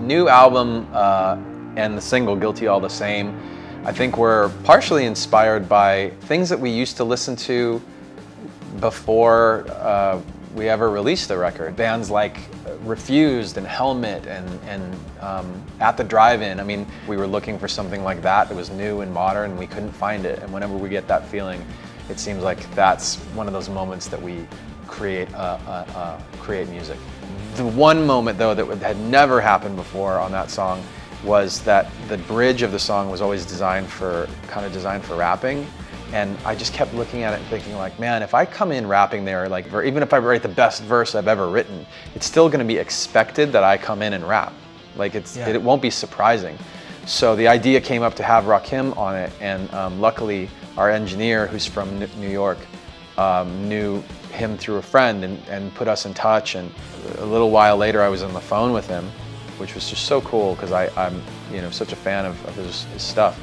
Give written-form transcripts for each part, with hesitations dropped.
new album and the single Guilty All the Same, I think were partially inspired by things that we used to listen to before we ever released the record. Bands like Refused and Helmet and At the Drive-In. I mean, we were looking for something like that was new and modern, and we couldn't find it. And whenever we get that feeling, it seems like that's one of those moments that we create music. The one moment though that had never happened before on that song was that the bridge of the song was always designed for rapping. And I just kept looking at it and thinking like, man, if I come in rapping there, like, even if I write the best verse I've ever written, it's still gonna be expected that I come in and rap. Like it won't be surprising. So the idea came up to have Rakim on it, and luckily our engineer, who's from New York, knew him through a friend and put us in touch. And a little while later I was on the phone with him, which was just so cool because I'm such a fan of his stuff.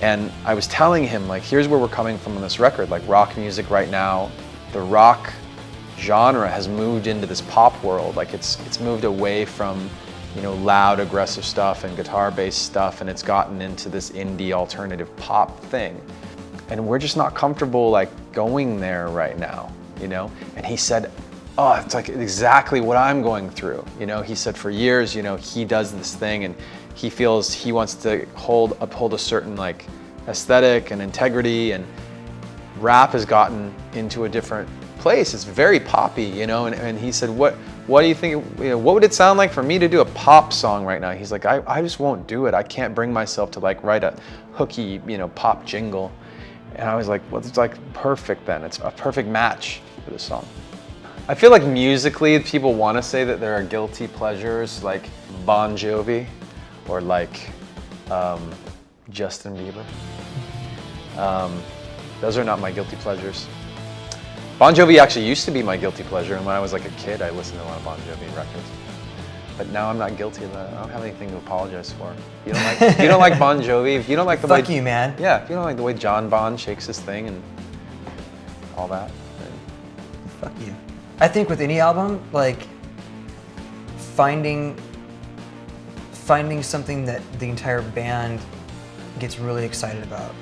And I was telling him, like, here's where we're coming from on this record. Like, rock music right now, the rock genre has moved into this pop world. Like, it's moved away from, loud, aggressive stuff and guitar-based stuff, and it's gotten into this indie alternative pop thing. And we're just not comfortable, like, going there right now, And he said, oh, it's like exactly what I'm going through. He said for years, he does this thing and he feels he wants to uphold a certain like aesthetic and integrity, and rap has gotten into a different place. It's very poppy, and he said, what do you think, what would it sound like for me to do a pop song right now? He's like, I just won't do it. I can't bring myself to like write a hooky, pop jingle. And I was like, well, it's like perfect then. It's a perfect match for this song. I feel like musically, people want to say that there are guilty pleasures like Bon Jovi or like Justin Bieber. Those are not my guilty pleasures. Bon Jovi actually used to be my guilty pleasure, and when I was like a kid, I listened to a lot of Bon Jovi records. But now I'm not guilty of that. I don't have anything to apologize for. If you don't like Bon Jovi, if you don't like the way... Fuck you, man. Yeah, if you don't like the way John Bon shakes his thing and all that, then... Fuck you. I think with any album, like, finding something that the entire band gets really excited about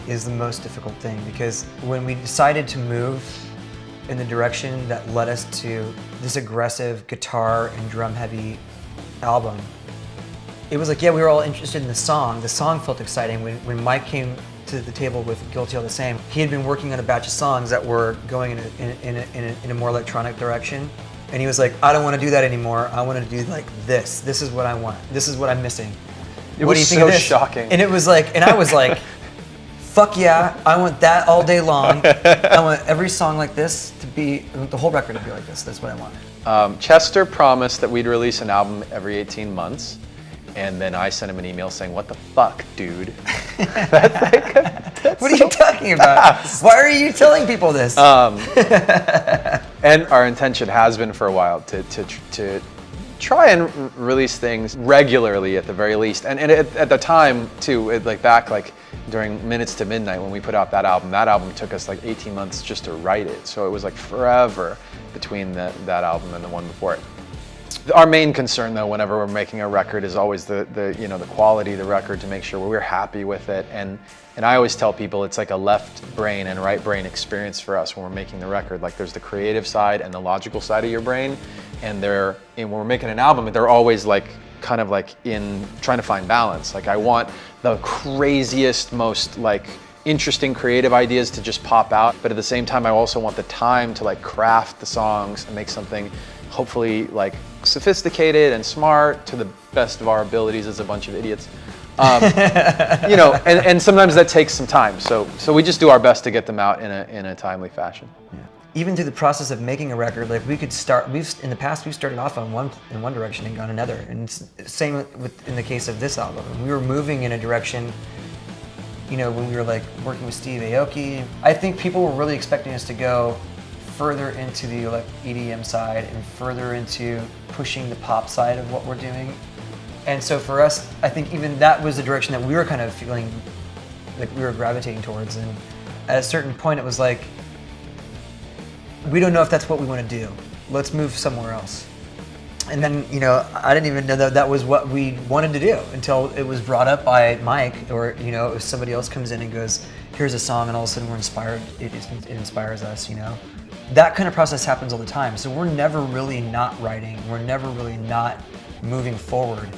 is the most difficult thing, because when we decided to move in the direction that led us to this aggressive guitar and drum heavy album, it was like, yeah, we were all interested in the song. The song felt exciting. When Mike came to the table with Guilty All the Same, he had been working on a batch of songs that were going in a more electronic direction. And he was like, I don't want to do that anymore. I want to do like this. This is what I want. This is what I'm missing. What do you think of this? Shocking. And it was like, and I was like, fuck yeah, I want that all day long. I want every song like this to be, the whole record to be like this. That's what I want. Chester promised that we'd release an album every 18 months. And then I sent him an email saying, what the fuck, dude? What are you talking about? Why are you telling people this? And our intention has been for a while to try and release things regularly at the very least. And at the time too, back during Minutes to Midnight when we put out that album took us like 18 months just to write it. So it was like forever between that album and the one before it. Our main concern though, whenever we're making a record, is always the quality of the record, to make sure we're happy with it. And I always tell people it's like a left brain and right brain experience for us when we're making the record. Like there's the creative side and the logical side of your brain, and when we're making an album, they're always like kind of like in trying to find balance. Like I want the craziest, most like interesting creative ideas to just pop out, but at the same time I also want the time to like craft the songs and make something hopefully like sophisticated and smart to the best of our abilities as a bunch of idiots. And sometimes that takes some time. So we just do our best to get them out in a timely fashion. Yeah. Even through the process of making a record, like in the past we've started off in one direction and gone another. And it's same in the case of this album. We were moving in a direction, when we were like working with Steve Aoki. I think people were really expecting us to go further into the EDM side and further into pushing the pop side of what we're doing. And so for us, I think even that was the direction that we were kind of feeling like we were gravitating towards. And at a certain point, it was like, we don't know if that's what we want to do. Let's move somewhere else. And then, you know, I didn't even know that that was what we wanted to do until it was brought up by Mike, or, you know, if somebody else comes in and goes, here's a song, and all of a sudden we're inspired, it inspires us, you know. That kind of process happens all the time. So we're never really not writing. We're never really not moving forward.